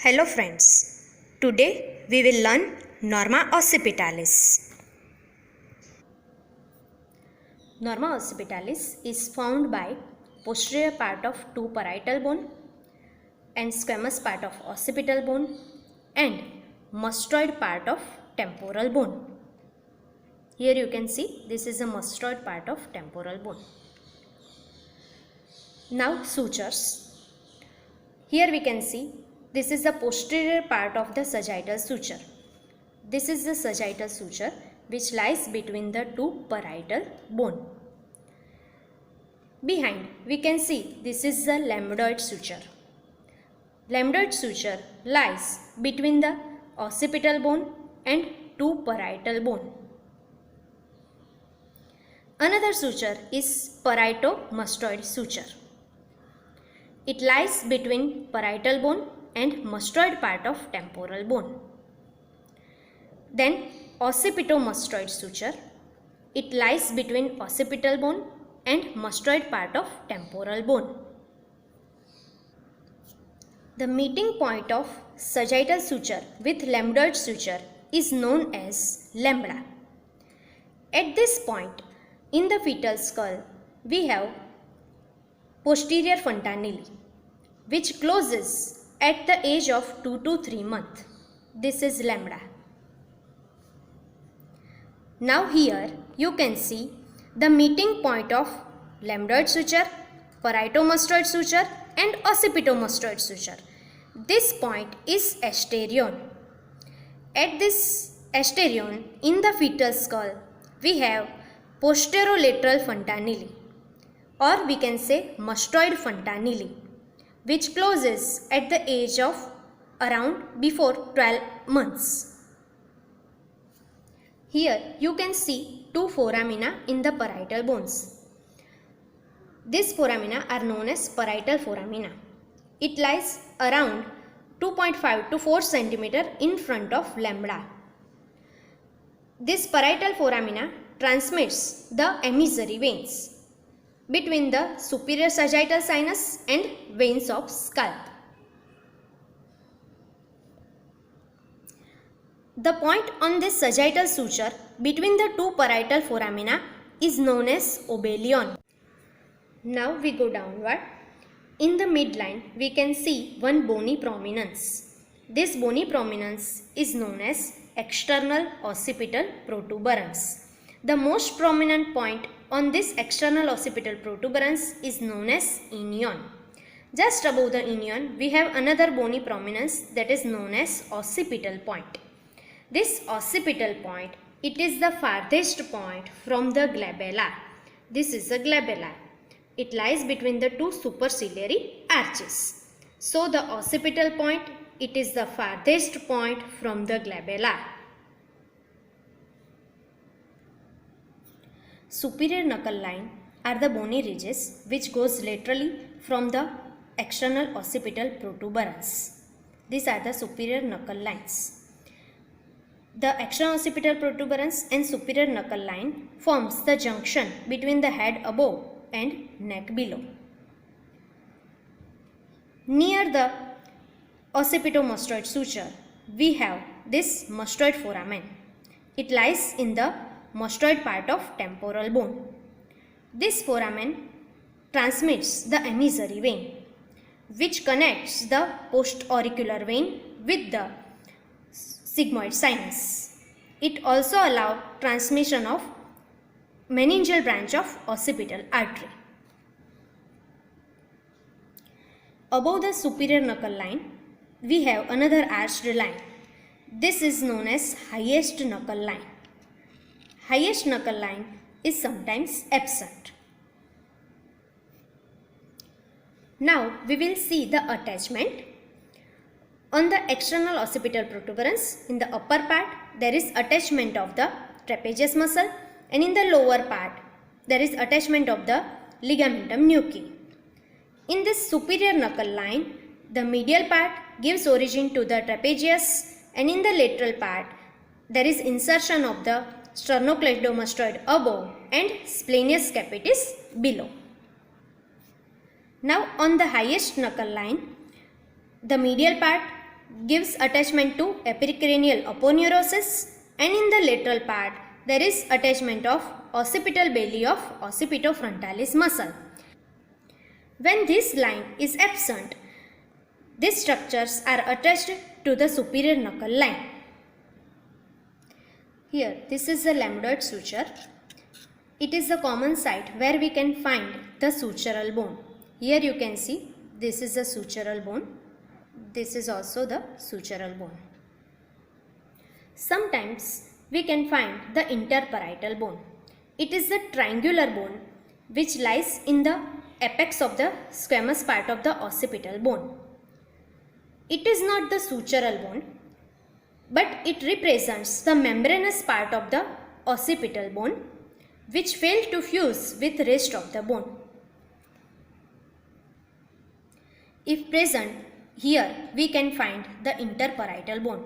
Hello friends, today we will learn Norma occipitalis. Norma occipitalis is found by posterior part of two parietal bone and squamous part of occipital bone and mastoid part of temporal bone. Here you can see this is a mastoid part of temporal bone. Now sutures. Here we can see this is the posterior part of the sagittal suture. This is the sagittal suture which lies between the two parietal bone. Behind we can see this is the lambdoid suture. Lambdoid suture lies between the occipital bone and two parietal bone. Another suture is parieto-mastoid suture. It lies between parietal bone and mastoid part of temporal bone. Then occipito-mastoid suture. It lies between occipital bone and mastoid part of temporal bone. The meeting point of sagittal suture with lambdoid suture is known as lambda. At this point in the fetal skull, we have posterior fontanelle, which closes at the age of 2 to 3 months. This is lambda. Now here you can see the meeting point of lambdoid suture, parieto-mastoid suture and occipito-mastoid suture. This point is asterion. At this asterion in the fetal skull, we have posterolateral fontanelle, or we can say mastoid fontanelle, which closes at the age of around before 12 months. Here you can see two foramina in the parietal bones. These foramina are known as parietal foramina. It lies around 2.5 to 4 cm in front of lambda. This parietal foramina transmits the emissary veins between the superior sagittal sinus and veins of scalp. The point on this sagittal suture between the two parietal foramina is known as obelion. Now we go downward. In the midline we can see one bony prominence. This bony prominence is known as external occipital protuberance. The most prominent point on this external occipital protuberance is known as inion. Just above the inion we have another bony prominence that is known as occipital point. This occipital point, it is the farthest point from the glabella. This is the glabella. It lies between the two superciliary arches. So the occipital point, it is the farthest point from the glabella. Superior knuckle line are the bony ridges which goes laterally from the external occipital protuberance. These are the superior knuckle lines. The external occipital protuberance and superior knuckle line forms the junction between the head above and neck below. Near the occipito-mastoid suture, we have this mastoid foramen. It lies in the mastoid part of temporal bone. This foramen transmits the emissary vein, which connects the postauricular vein with the sigmoid sinus. It also allows transmission of meningeal branch of occipital artery. Above the superior knuckle line, we have another arched line. This is known as highest knuckle line. Highest knuckle line is sometimes absent. Now we will see the attachment. On the external occipital protuberance, in the upper part, there is attachment of the trapezius muscle, and in the lower part, there is attachment of the ligamentum nuchae. In this superior knuckle line, the medial part gives origin to the trapezius, and in the lateral part, there is insertion of the sternocleidomastoid above and splenius capitis below. Now on the highest knuckle line, the medial part gives attachment to epicranial aponeurosis, and in the lateral part there is attachment of occipital belly of occipitofrontalis muscle. When this line is absent, these structures are attached to the superior knuckle line. Here, this is the lambdoid suture. It is the common site where we can find the sutural bone. Here you can see this is the sutural bone. This is also the sutural bone. Sometimes we can find the interparietal bone. It is the triangular bone which lies in the apex of the squamous part of the occipital bone. It is not the sutural bone, but it represents the membranous part of the occipital bone which failed to fuse with rest of the bone. If present, here we can find the interparietal bone.